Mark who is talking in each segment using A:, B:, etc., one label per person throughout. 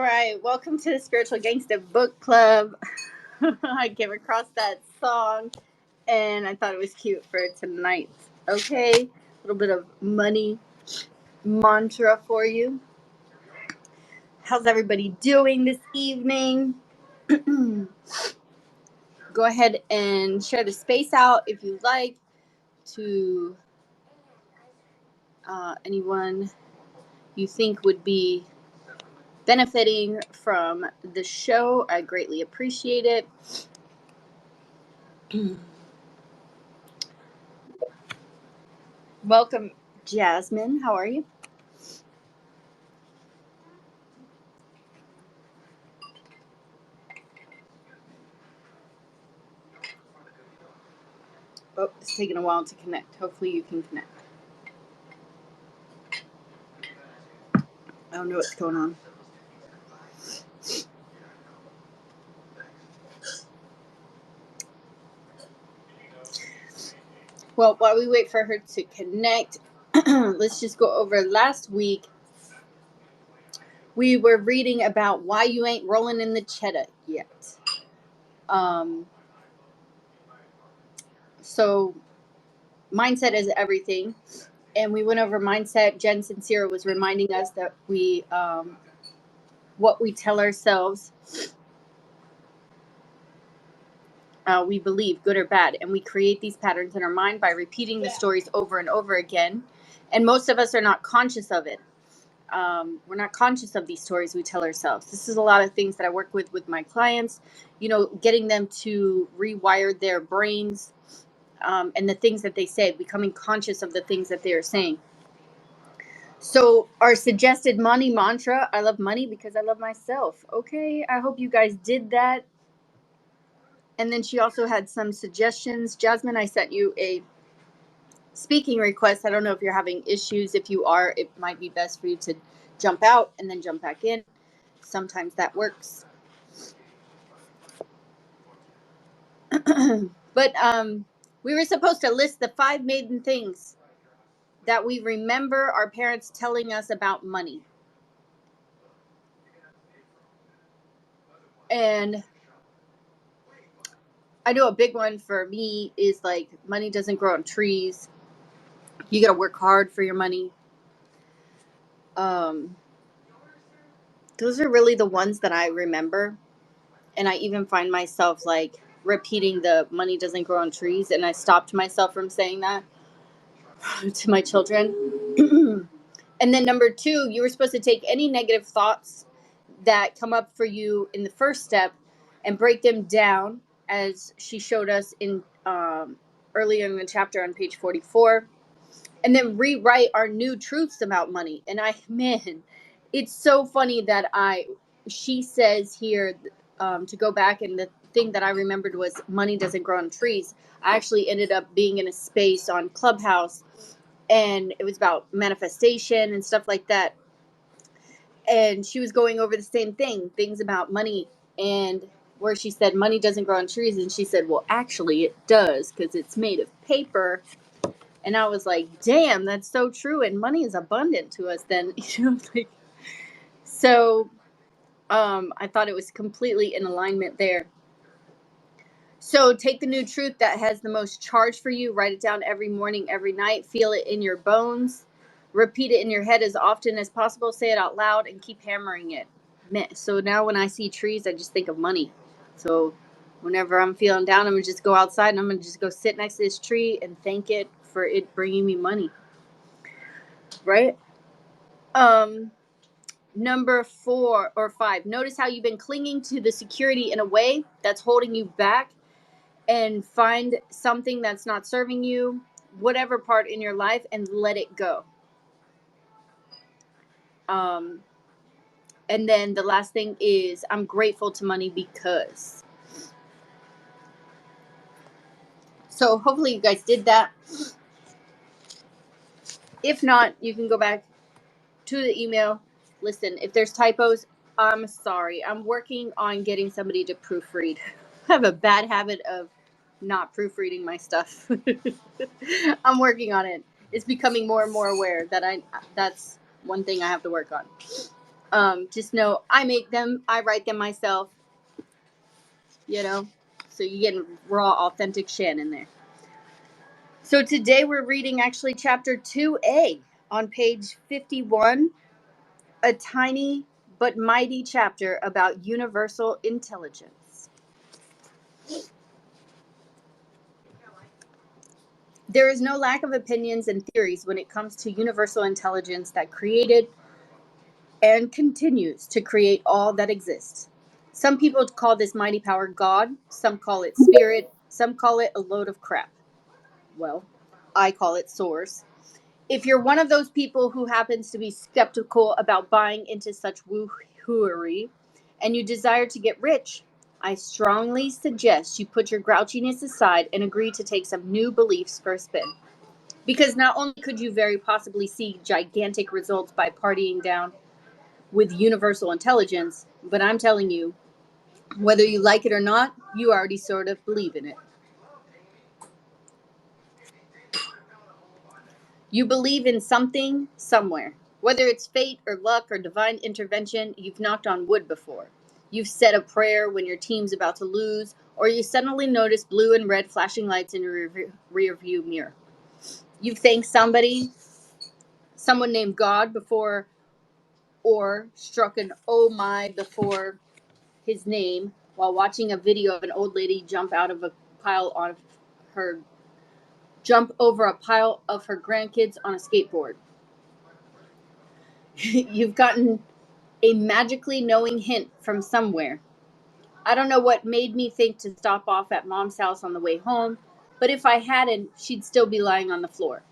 A: All right, welcome to the Spiritual Gangsta Book Club. I came across that song and I thought it was cute for tonight. Okay, a little bit of money mantra for you. How's everybody doing this evening? Go ahead and share the space out if you like to anyone you think would be benefiting from the show. I greatly appreciate it. Welcome, Jasmine. How are you? Oh, it's taking a while to connect. Hopefully you can connect. I don't know what's going on. Well, while we wait for her to connect, let's just go over last week. We were reading about why you ain't rolling in the cheddar yet. So mindset is everything. And we went over mindset. Jen Sincere was reminding us that what we tell ourselves, we believe, good or bad. And we create these patterns in our mind by repeating the stories over and over again. And most of us are not conscious of it. We're not conscious of these stories we tell ourselves. This is a lot of things that I work with my clients, getting them to rewire their brains and the things that they say, becoming conscious of the things that they are saying. So our suggested money mantra, I love money because I love myself. Okay, I hope you guys did that. And then she also had some suggestions. Jasmine, I sent you a speaking request. I don't know if you're having issues. If you are, it might be best for you to jump out and then jump back in. Sometimes that works. But we were supposed to list the 5 maiden things that we remember our parents telling us about money. And I know a big one for me is like money doesn't grow on trees. You got to work hard for your money. Those are really the ones that I remember. And I even find myself like repeating the money doesn't grow on trees. And I stopped myself from saying that to my children. And then number 2, you were supposed to take any negative thoughts that come up for you in the first step and break them down, as she showed us in earlier in the chapter on page 44, and then rewrite our new truths about money. And it's so funny that she says here to go back, and the thing that I remembered was money doesn't grow on trees. I actually ended up being in a space on Clubhouse, and it was about manifestation and stuff like that. And she was going over the same things about money, and where she said money doesn't grow on trees, and she said, well, actually it does, because it's made of paper. And I was like, damn, that's so true. And money is abundant to us then. So I thought it was completely in alignment there. So take the new truth that has the most charge for you, write it down every morning, every night, feel it in your bones, repeat it in your head as often as possible, say it out loud, and keep hammering it. So now when I see trees, I just think of money. So whenever I'm feeling down, I'm going to just go outside and I'm going to just go sit next to this tree and thank it for it bringing me money. Right? Number 4 or 5, notice how you've been clinging to the security in a way that's holding you back, and find something that's not serving you, whatever part in your life, and let it go. And then the last thing is, I'm grateful to money because. So hopefully you guys did that. If not, you can go back to the email. Listen, if there's typos, I'm sorry. I'm working on getting somebody to proofread. I have a bad habit of not proofreading my stuff. I'm working on it. It's becoming more and more aware that that's one thing I have to work on. Just know I make them, I write them myself, you know, so you get raw, authentic Shannon there. So today we're reading actually chapter 2A on page 51, a tiny but mighty chapter about universal intelligence. There is no lack of opinions and theories when it comes to universal intelligence that created and continues to create all that exists. Some people call this mighty power God, some call it spirit, some call it a load of crap. Well, I call it source. If you're one of those people who happens to be skeptical about buying into such woo-hooery and you desire to get rich, I strongly suggest you put your grouchiness aside and agree to take some new beliefs for a spin. Because not only could you very possibly see gigantic results by partying down with universal intelligence, but I'm telling you, whether you like it or not, you already sort of believe in it. You believe in something somewhere. Whether it's fate or luck or divine intervention, you've knocked on wood before. You've said a prayer when your team's about to lose, or you suddenly notice blue and red flashing lights in your rear view mirror. You've thanked someone named God before, or struck an oh my before his name while watching a video of an old lady her jump over a pile of her grandkids on a skateboard. You've gotten a magically knowing hint from somewhere. I don't know what made me think to stop off at Mom's house on the way home, but if I hadn't, she'd still be lying on the floor.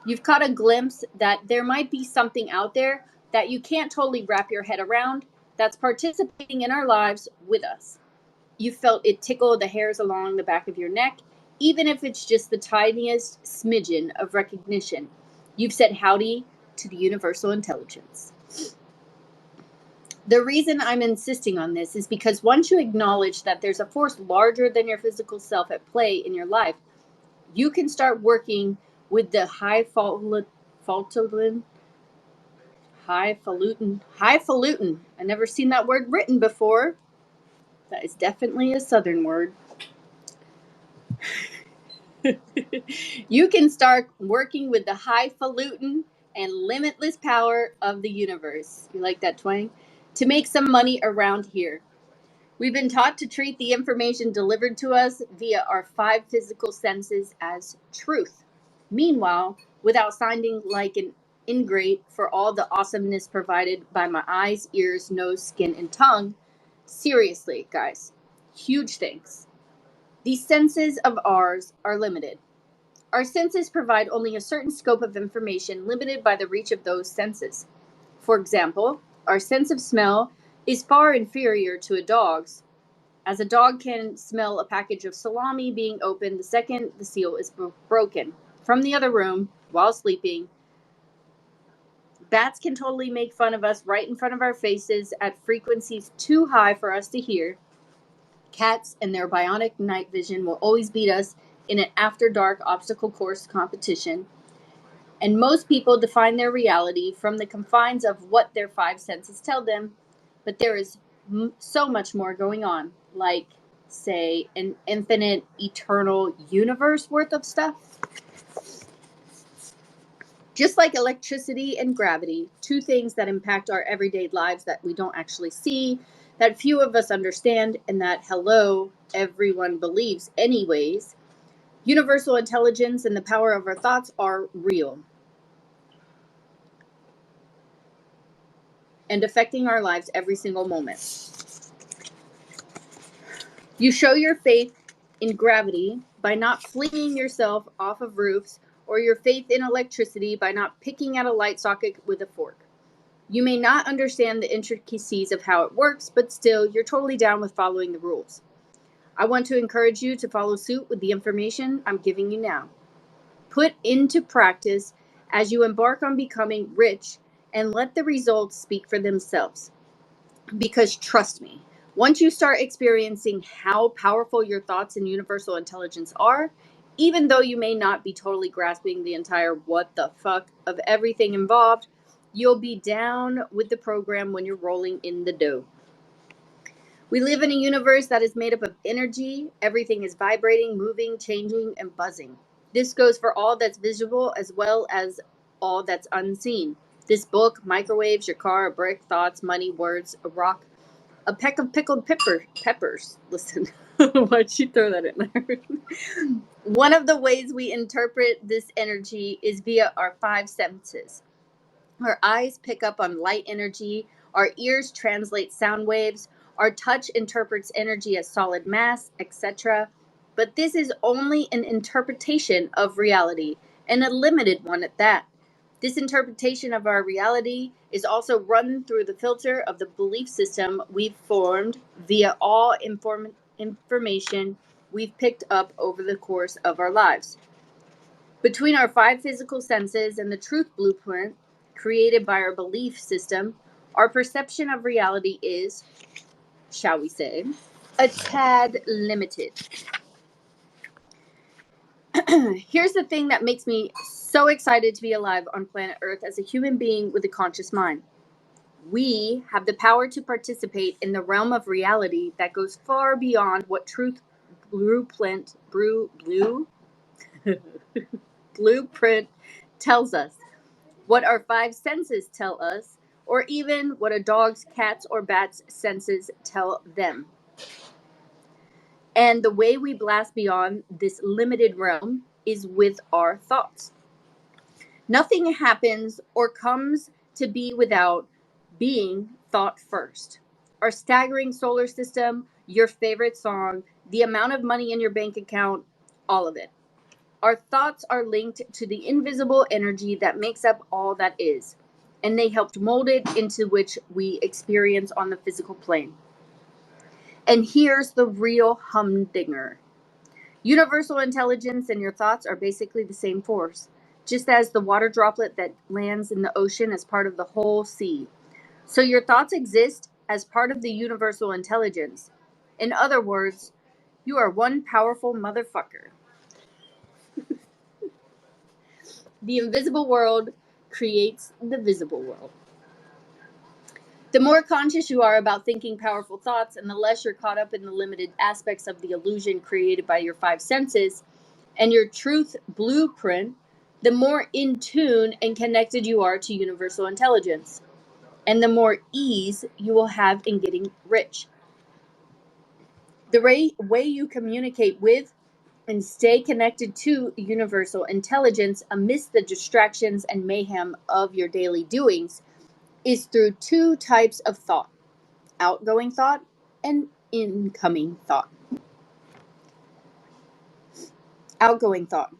A: You've caught a glimpse that there might be something out there that you can't totally wrap your head around that's participating in our lives with us. You felt it tickle the hairs along the back of your neck, even if it's just the tiniest smidgen of recognition. You've said howdy to the universal intelligence. The reason I'm insisting on this is because once you acknowledge that there's a force larger than your physical self at play in your life, you can start working with the highfalutin. I never seen that word written before. That is definitely a southern word. You can start working with the highfalutin and limitless power of the universe. You like that twang? To make some money around here. We've been taught to treat the information delivered to us via our 5 physical senses as truth. Meanwhile, without sounding like an ingrate for all the awesomeness provided by my eyes, ears, nose, skin, and tongue, seriously, guys, huge things. These senses of ours are limited. Our senses provide only a certain scope of information limited by the reach of those senses. For example, our sense of smell is far inferior to a dog's, as a dog can smell a package of salami being opened the second the seal is broken. From the other room, while sleeping, bats can totally make fun of us right in front of our faces at frequencies too high for us to hear. Cats and their bionic night vision will always beat us in an after dark obstacle course competition. And most people define their reality from the confines of what their 5 senses tell them. But there is so much more going on, like, say, an infinite, eternal universe worth of stuff. Just like electricity and gravity, 2 things that impact our everyday lives that we don't actually see, that few of us understand, and that, hello, everyone believes anyways. Universal intelligence and the power of our thoughts are real and affecting our lives every single moment. You show your faith in gravity by not flinging yourself off of roofs, or your faith in electricity by not picking at a light socket with a fork. You may not understand the intricacies of how it works, but still, you're totally down with following the rules. I want to encourage you to follow suit with the information I'm giving you now. Put into practice as you embark on becoming rich, and let the results speak for themselves. Because trust me, once you start experiencing how powerful your thoughts and universal intelligence are, even though you may not be totally grasping the entire what the fuck of everything involved, You'll be down with the program when you're rolling in the dough. We live in a universe that is made up of energy. Everything is vibrating, moving, changing, and buzzing. This goes for all that's visible as well as all that's unseen. This book, microwaves, your car, a brick, thoughts, money, words, a rock, a peck of pickled peppers. Listen, why'd she throw that in there? One of the ways we interpret this energy is via our five senses. Our eyes pick up on light energy, our ears translate sound waves, our touch interprets energy as solid mass, etc. But this is only an interpretation of reality, and a limited one at that. This interpretation of our reality is also run through the filter of the belief system we've formed via all information we've picked up over the course of our lives. Between our five physical senses and the truth blueprint created by our belief system, our perception of reality is, shall we say, a tad limited. Here's the thing that makes me so excited to be alive on planet Earth as a human being with a conscious mind. We have the power to participate in the realm of reality that goes far beyond what truth blueprint blueprint tells us, what our five senses tell us, or even what a dog's, cat's, or bat's senses tell them. And the way we blast beyond this limited realm is with our thoughts. Nothing happens or comes to be without being thought first. Our staggering solar system, your favorite song, the amount of money in your bank account, all of it. Our thoughts are linked to the invisible energy that makes up all that is, and they helped mold it into which we experience on the physical plane. And here's the real humdinger. Universal intelligence and your thoughts are basically the same force, just as the water droplet that lands in the ocean is part of the whole sea. So your thoughts exist as part of the universal intelligence. In other words, you are one powerful motherfucker. The invisible world creates the visible world. The more conscious you are about thinking powerful thoughts and the less you're caught up in the limited aspects of the illusion created by your five senses and your truth blueprint, the more in tune and connected you are to universal intelligence, and the more ease you will have in getting rich. The way you communicate with and stay connected to universal intelligence amidst the distractions and mayhem of your daily doings is through two types of thought: outgoing thought and incoming thought. Outgoing thought.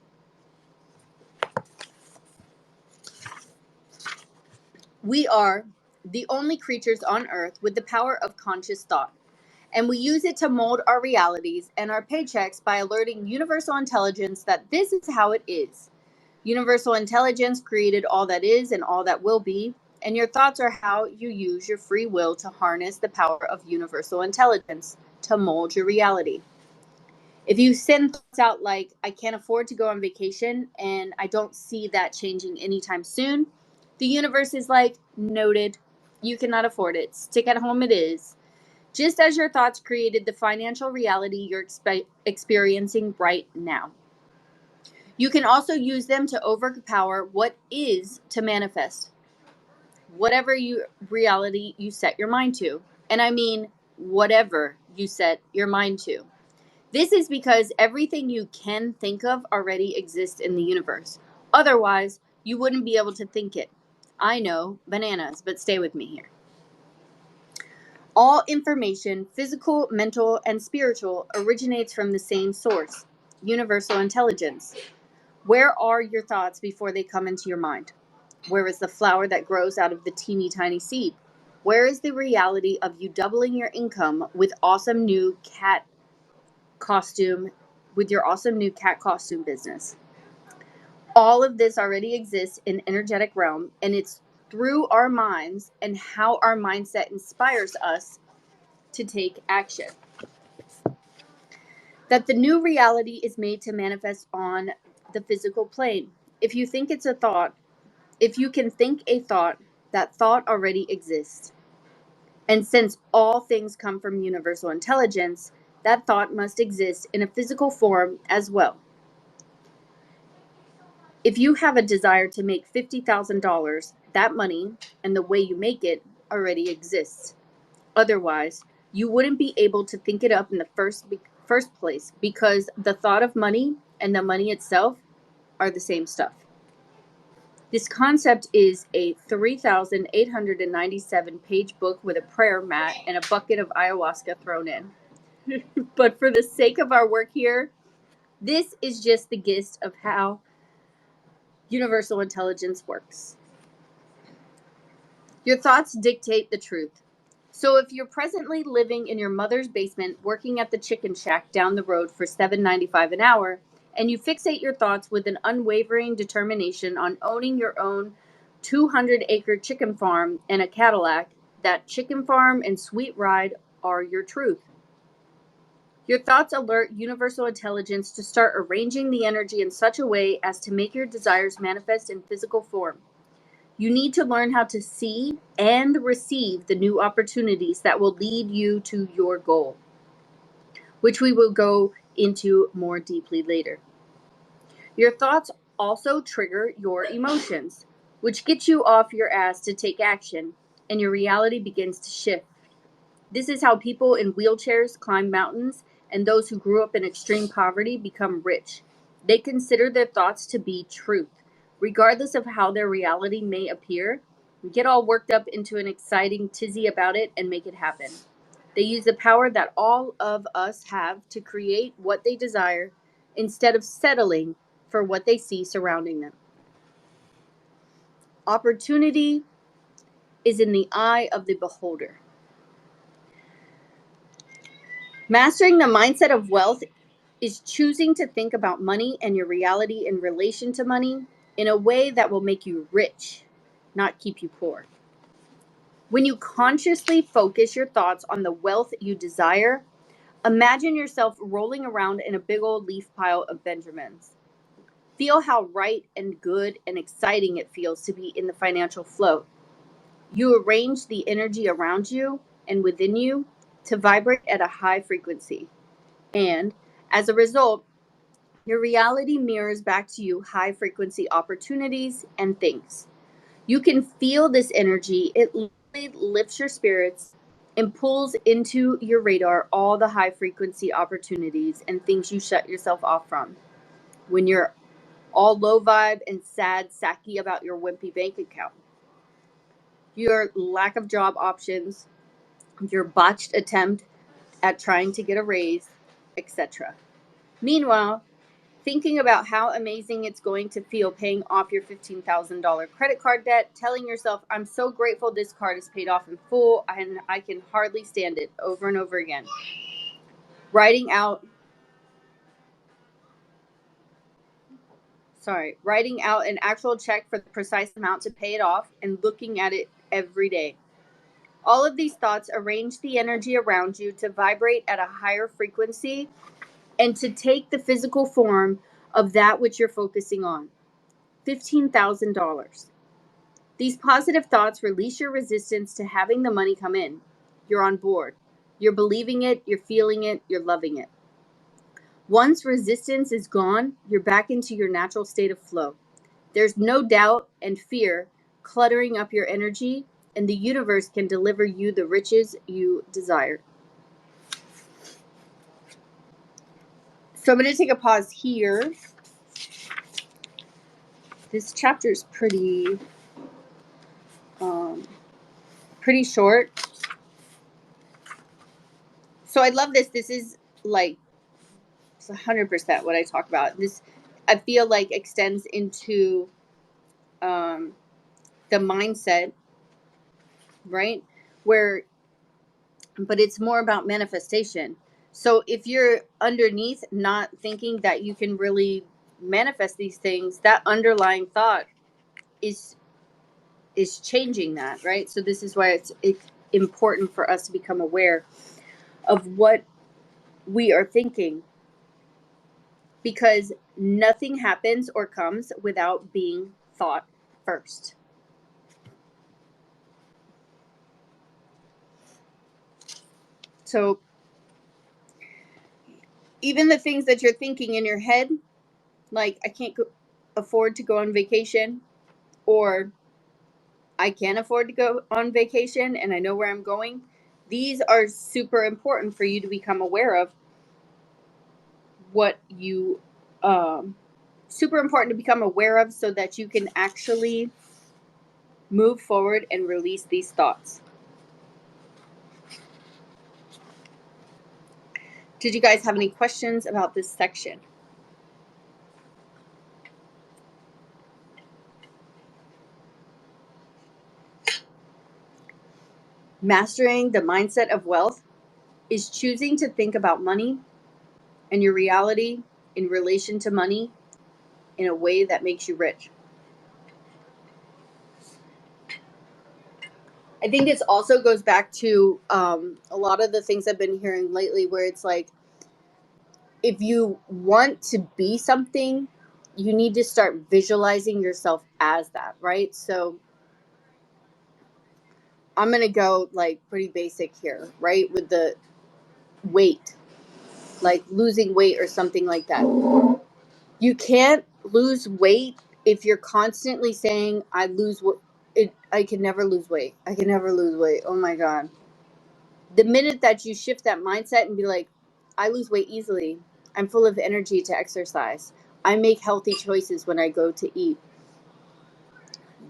A: We are the only creatures on earth with the power of conscious thought, and we use it to mold our realities and our paychecks by alerting universal intelligence that this is how it is. Universal intelligence created all that is and all that will be, and your thoughts are how you use your free will to harness the power of universal intelligence to mold your reality. If you send thoughts out like, I can't afford to go on vacation and I don't see that changing anytime soon, the universe is like, noted, you cannot afford it. Stick at home it is. Just as your thoughts created the financial reality you're experiencing right now. You can also use them to overpower what is to manifest whatever reality you set your mind to. And I mean whatever you set your mind to. This is because everything you can think of already exists in the universe. Otherwise, you wouldn't be able to think it. I know, bananas, but stay with me here. All information, physical, mental, and spiritual, originates from the same source, universal intelligence. Where are your thoughts before they come into your mind? Where is the flower that grows out of the teeny tiny seed? Where is the reality of you doubling your income with awesome new cat costume, with your awesome new cat costume business? All of this already exists in energetic realm, and it's through our minds and how our mindset inspires us to take action that the new reality is made to manifest on the physical plane. If you think it's a thought, if you can think a thought, that thought already exists. And since all things come from universal intelligence, that thought must exist in a physical form as well. If you have a desire to make $50,000, that money and the way you make it already exists. Otherwise, you wouldn't be able to think it up in the first place because the thought of money and the money itself are the same stuff. This concept is a 3,897 page book with a prayer mat and a bucket of ayahuasca thrown in. But for the sake of our work here, this is just the gist of how universal intelligence works. Your thoughts dictate the truth. So if you're presently living in your mother's basement working at the chicken shack down the road for $7.95 an hour, and you fixate your thoughts with an unwavering determination on owning your own 200-acre chicken farm and a Cadillac, that chicken farm and sweet ride are your truth. Your thoughts alert universal intelligence to start arranging the energy in such a way as to make your desires manifest in physical form. You need to learn how to see and receive the new opportunities that will lead you to your goal, which we will go into more deeply later. Your thoughts also trigger your emotions, which get you off your ass to take action, and your reality begins to shift. This is how people in wheelchairs climb mountains, and those who grew up in extreme poverty become rich. They consider their thoughts to be truth, regardless of how their reality may appear. Get all worked up into an exciting tizzy about it and make it happen. They use the power that all of us have to create what they desire instead of settling for what they see surrounding them. Opportunity is in the eye of the beholder. Mastering the mindset of wealth is choosing to think about money and your reality in relation to money in a way that will make you rich, not keep you poor. When you consciously focus your thoughts on the wealth you desire, imagine yourself rolling around in a big old leaf pile of Benjamins. Feel how right and good and exciting it feels to be in the financial flow. You arrange the energy around you and within you to vibrate at a high frequency. And as a result, your reality mirrors back to you high frequency opportunities and things. You can feel this energy. It literally lifts your spirits and pulls into your radar all the high frequency opportunities and things you shut yourself off from. When you're all low vibe and sad, sacky about your wimpy bank account, your lack of job options, your botched attempt at trying to get a raise, etc. Meanwhile, thinking about how amazing it's going to feel paying off your $15,000 credit card debt, telling yourself, I'm so grateful this card is paid off in full and I can hardly stand it, over and over again. Writing out an actual check for the precise amount to pay it off and looking at it every day. All of these thoughts arrange the energy around you to vibrate at a higher frequency and to take the physical form of that which you're focusing on. $15,000. These positive thoughts release your resistance to having the money come in. You're on board. You're believing it, you're feeling it, you're loving it. Once resistance is gone, you're back into your natural state of flow. There's no doubt and fear cluttering up your energy, and the universe can deliver you the riches you desire. So I'm going to take a pause here. This chapter is pretty short. So I love this. This is like it's 100% what I talk about. This, I feel like, extends into the mindset, right? Where, but it's more about manifestation. So if you're underneath not thinking that you can really manifest these things, that underlying thought is changing that, right? So this is why it's important for us to become aware of what we are thinking, because nothing happens or comes without being thought first. So even the things that you're thinking in your head, like I can't afford to go on vacation, or I can afford to go on vacation and I know where I'm going, these are super important for you to become aware of what you super important to become aware of so that you can actually move forward and release these thoughts. Did you guys have any questions about this section? Mastering the mindset of wealth is choosing to think about money and your reality in relation to money in a way that makes you rich. I think this also goes back to a lot of the things I've been hearing lately where it's like, if you want to be something, you need to start visualizing yourself as that, right? So I'm going to go like pretty basic here, right? With the weight, like losing weight or something like that. You can't lose weight if you're constantly saying, I can never lose weight. I can never lose weight. Oh my God. The minute that you shift that mindset and be like, I lose weight easily. I'm full of energy to exercise. I make healthy choices when I go to eat.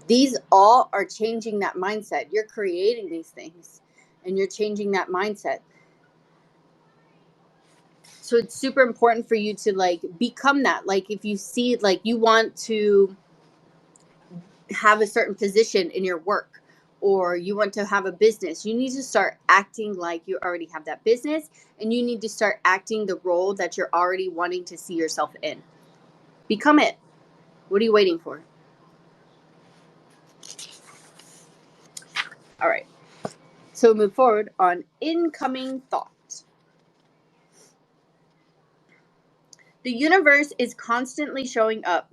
A: These all are changing that mindset. You're creating these things and you're changing that mindset. So it's super important for you to like become that. Like if you see like you want to have a certain position in your work or you want to have a business, you need to start acting like you already have that business, and you need to start acting the role that you're already wanting to see yourself in. Become it. What are you waiting for? All right. So move forward on incoming thought. The universe is constantly showing up.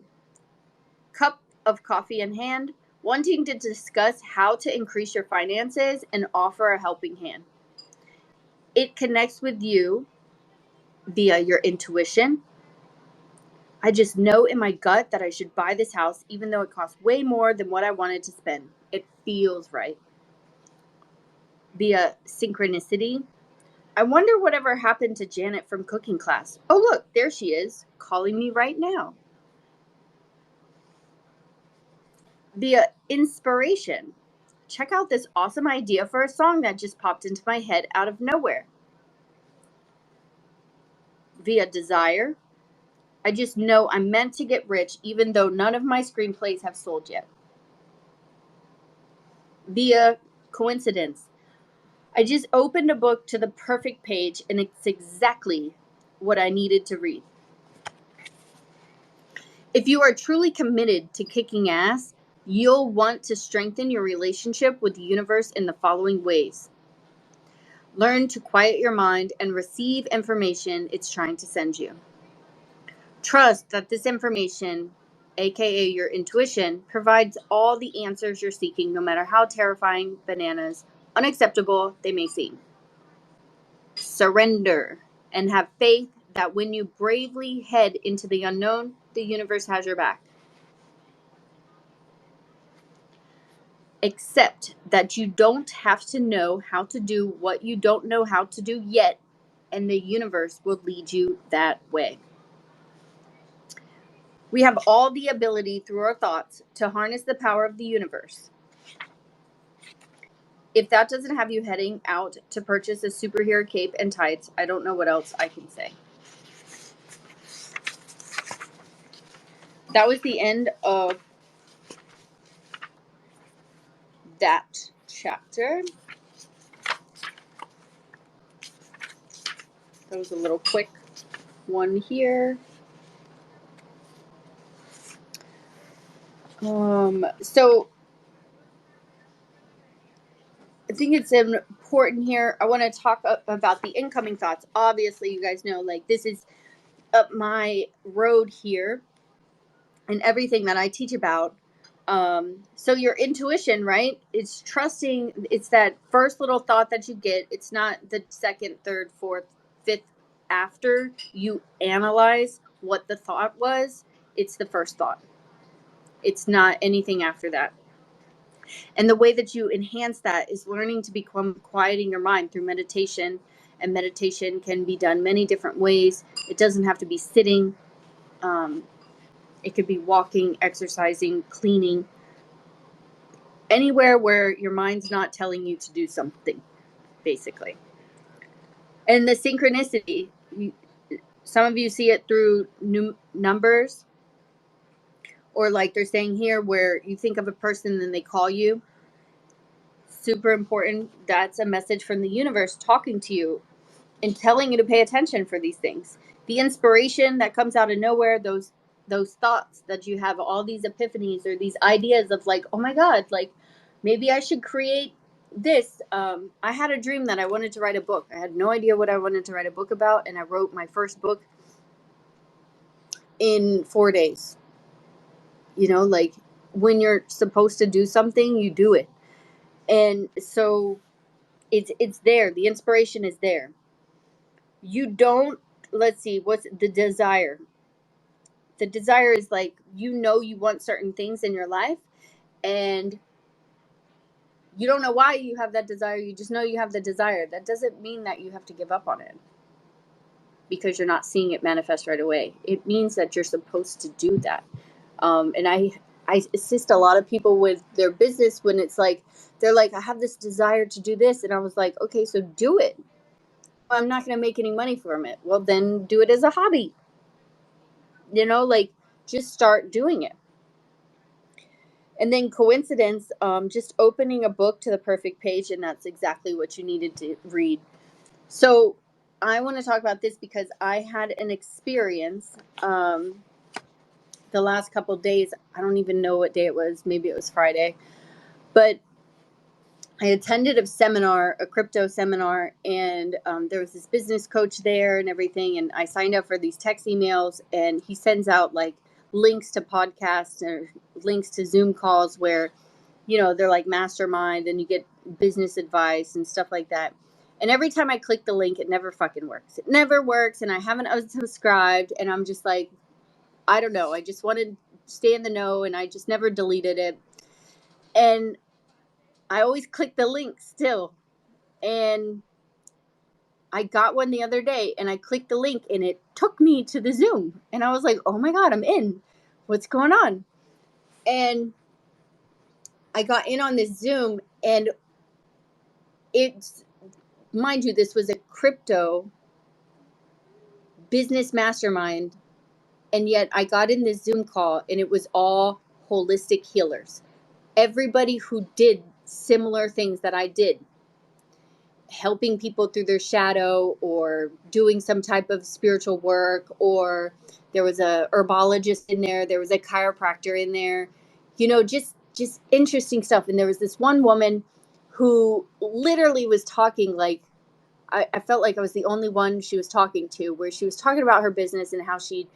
A: Cup of coffee in hand, wanting to discuss how to increase your finances and offer a helping hand. It connects with you via your intuition. I just know in my gut that I should buy this house even though it costs way more than what I wanted to spend. It feels right. Via synchronicity. I wonder whatever happened to Janet from cooking class. Oh, look, there she is, calling me right now. Via inspiration. Check out this awesome idea for a song that just popped into my head out of nowhere. Via desire. I just know I'm meant to get rich even though none of my screenplays have sold yet. Via coincidence. I just opened a book to the perfect page and it's exactly what I needed to read. If you are truly committed to kicking ass, you'll want to strengthen your relationship with the universe in the following ways. Learn to quiet your mind and receive information it's trying to send you. Trust that this information, aka your intuition, provides all the answers you're seeking, no matter how terrifying, bananas, unacceptable they may seem. Surrender and have faith that when you bravely head into the unknown, the universe has your back. Accept that you don't have to know how to do what you don't know how to do yet, and the universe will lead you that way. We have all the ability through our thoughts to harness the power of the universe. If that doesn't have you heading out to purchase a superhero cape and tights, I don't know what else I can say. That was the end of that chapter. That was a little quick one here. So I think it's important here. I want to talk about the incoming thoughts. Obviously, you guys know, like, this is up my road here, and everything that I teach about So your intuition, right? It's trusting. It's that first little thought that you get. It's not the second, third, fourth, fifth after you analyze what the thought was. It's the first thought. It's not anything after that. And the way that you enhance that is learning to become quieting your mind through meditation. And meditation can be done many different ways. It doesn't have to be sitting. Um, it could be walking, exercising, cleaning, anywhere where your mind's not telling you to do something, basically. And the synchronicity, some of you see it through numbers, or like they're saying here, where you think of a person and then they call you. Super important. That's a message from the universe talking to you and telling you to pay attention for these things. The inspiration that comes out of nowhere, those thoughts that you have, all these epiphanies or these ideas of like, oh my God, like maybe I should create this. I had a dream that I wanted to write a book. I had no idea what I wanted to write a book about, and I wrote my first book in 4 days. You know, like when you're supposed to do something, you do it. And so it's there. The inspiration is there. You don't, let's see, what's the desire? The desire is like, you know, you want certain things in your life, and you don't know why you have that desire. You just know you have the desire. That doesn't mean that you have to give up on it because you're not seeing it manifest right away. It means that you're supposed to do that. And I assist a lot of people with their business when it's like, they're like, I have this desire to do this. And I was like, okay, so do it. I'm not going to make any money from it. Well, then do it as a hobby. You know, like just start doing it. And then coincidence, just opening a book to the perfect page, and that's exactly what you needed to read. So I want to talk about this because I had an experience the last couple of days. I don't even know what day it was. Maybe it was Friday. But I attended a seminar, a crypto seminar, and there was this business coach there and everything. And I signed up for these text emails, and he sends out like links to podcasts or links to Zoom calls where, you know, they're like mastermind and you get business advice and stuff like that. And every time I click the link, it never fucking works. It never works. And I haven't unsubscribed. And I'm just like, I don't know. I just wanted to stay in the know, and I just never deleted it. And I always click the link still. And I got one the other day, and I clicked the link and it took me to the Zoom. And I was like, oh my God, I'm in. What's going on? And I got in on this Zoom, and it's, mind you, this was a crypto business mastermind. And yet I got in this Zoom call, and it was all holistic healers. Everybody who did similar things that I did, helping people through their shadow or doing some type of spiritual work, or there was a herbologist in there was a chiropractor in there, you know, just interesting stuff. And there was this one woman who literally was talking like, I felt like I was the only one she was talking to, where she was talking about her business and how she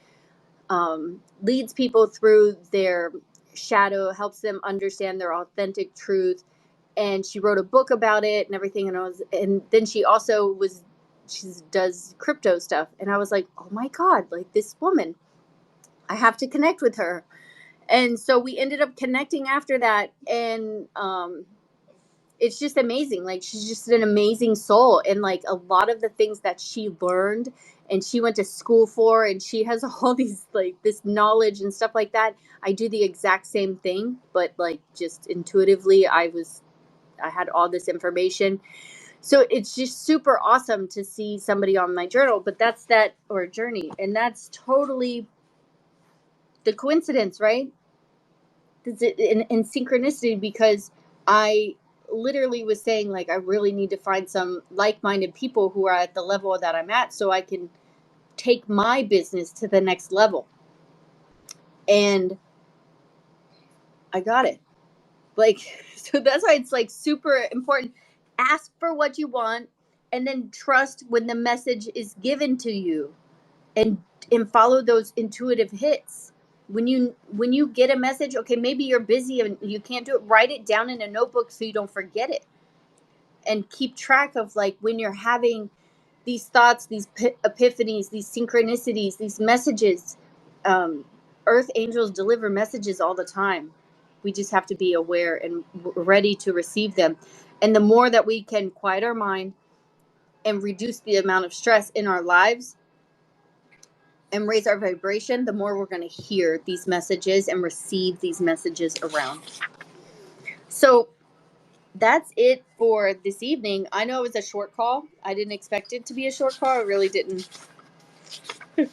A: leads people through their shadow, helps them understand their authentic truth. And she wrote a book about it and everything. And then she also she does crypto stuff. And I was like, oh my God, like this woman, I have to connect with her. And so we ended up connecting after that. And it's just amazing. Like, she's just an amazing soul. And like a lot of the things that she learned and she went to school for, and she has all these, like this knowledge and stuff like that. I do the exact same thing, but like just intuitively, I had all this information. So it's just super awesome to see somebody on my journal, but that's that, or journey. And that's totally the coincidence, right? It's in synchronicity, because I literally was saying like, I really need to find some like-minded people who are at the level that I'm at, so I can take my business to the next level. And I got it. Like, so that's why it's like super important. Ask for what you want, and then trust when the message is given to you, and follow those intuitive hits. When you get a message, okay, maybe you're busy and you can't do it, write it down in a notebook so you don't forget it, and keep track of like when you're having these thoughts, these epiphanies, these synchronicities, these messages. um, Earth angels deliver messages all the time. We just have to be aware and ready to receive them. And the more that we can quiet our mind and reduce the amount of stress in our lives and raise our vibration, the more we're going to hear these messages and receive these messages around. So that's it for this evening. I know it was a short call. I didn't expect it to be a short call. I really didn't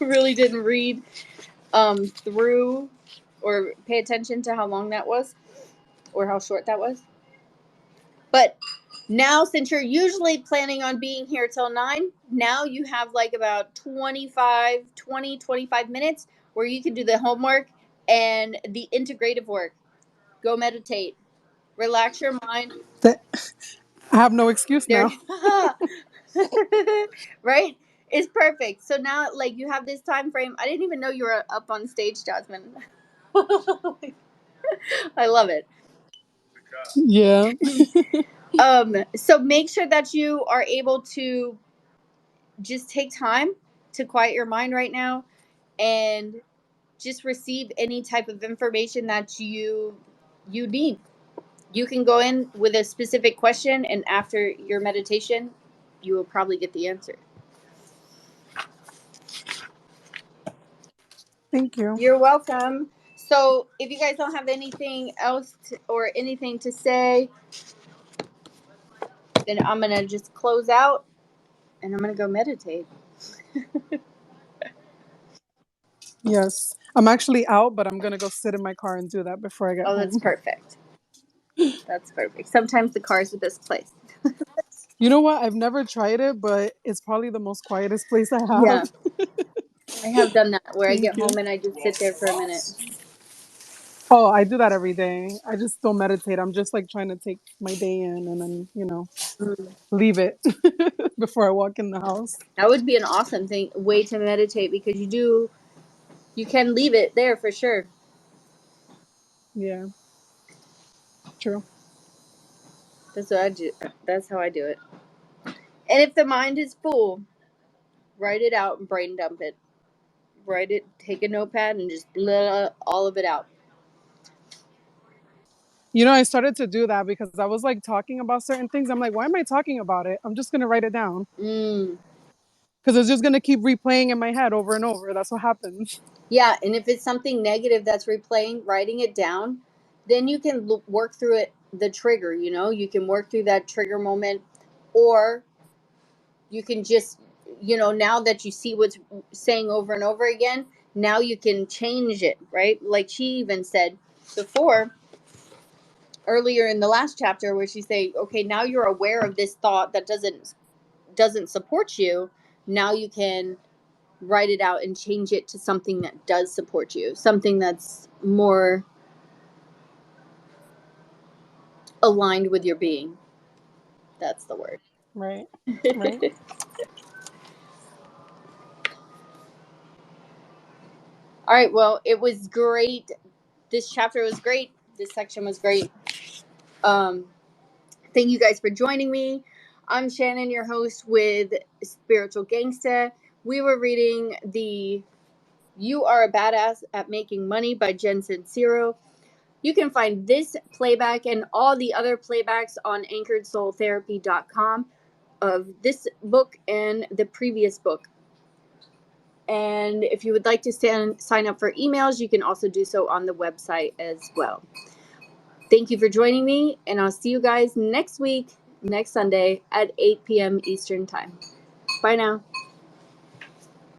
A: really didn't read through or pay attention to how long that was or how short that was. But now, since you're usually planning on being here till 9, now you have like about 25 minutes where you can do the homework and the integrative work. Go meditate, relax your mind.
B: That I have no excuse
A: There,
B: now.
A: right? It's perfect. So now, like, you have this time frame. I didn't even know you were up on stage, Jasmine. I love it.
B: Yeah.
A: So make sure that you are able to just take time to quiet your mind right now and just receive any type of information that you need. You can go in with a specific question, and after your meditation, you will probably get the answer.
B: Thank you.
A: You're welcome. So, if you guys don't have anything else or anything to say, then I'm going to just close out and I'm going to go meditate.
B: Yes. I'm actually out, but I'm going to go sit in my car and do that before I get
A: Oh, that's
B: home.
A: perfect. That's perfect. Sometimes the car is the best place.
B: You know what? I've never tried it, but it's probably the most quietest place I
A: Yeah,
B: have.
A: I have done that where I
B: Thank
A: get
B: you.
A: home and I just sit there for a minute.
B: Oh, I do that every day. I just don't meditate. I'm just like trying to take my day in and then,
A: Mm.
B: leave it before I walk in the house.
A: That would be an awesome way to meditate because you can leave it there for sure.
B: Yeah, true.
A: That's what I do. That's how I do it. And if the mind is full, write it out and brain dump it. Write it, take a notepad and just blah all of it out.
B: I started to do that because I was like talking about certain things. I'm like, why am I talking about it? I'm just going to write it down
A: Mm.
B: because it's just going to keep replaying in my head over and over. That's what happens.
A: Yeah, and if it's something negative that's replaying, writing it down, then you can work through it. The trigger, you can work through that trigger moment, or you can just, now that you see what's saying over and over again, now you can change it, right? Like she even said before, earlier in the last chapter, where she say, okay, now you're aware of this thought that doesn't support you. Now you can write it out and change it to something that does support you, something that's more aligned with your being. That's the word.
B: Right. Right.
A: All right, well, it was great. This chapter was great. This section was great. um Thank you guys for joining me. I'm Shannon, your host with Spiritual Gangsta. We were reading the You Are a Badass at Making Money by Jen Sincero. You can find this playback and all the other playbacks on anchoredsoultherapy.com of this book and the previous book. And if you would like to sign up for emails, you can also do so on the website as well. Thank you for joining me, and I'll see you guys next week, next Sunday at 8 p.m. Eastern Time. Bye now.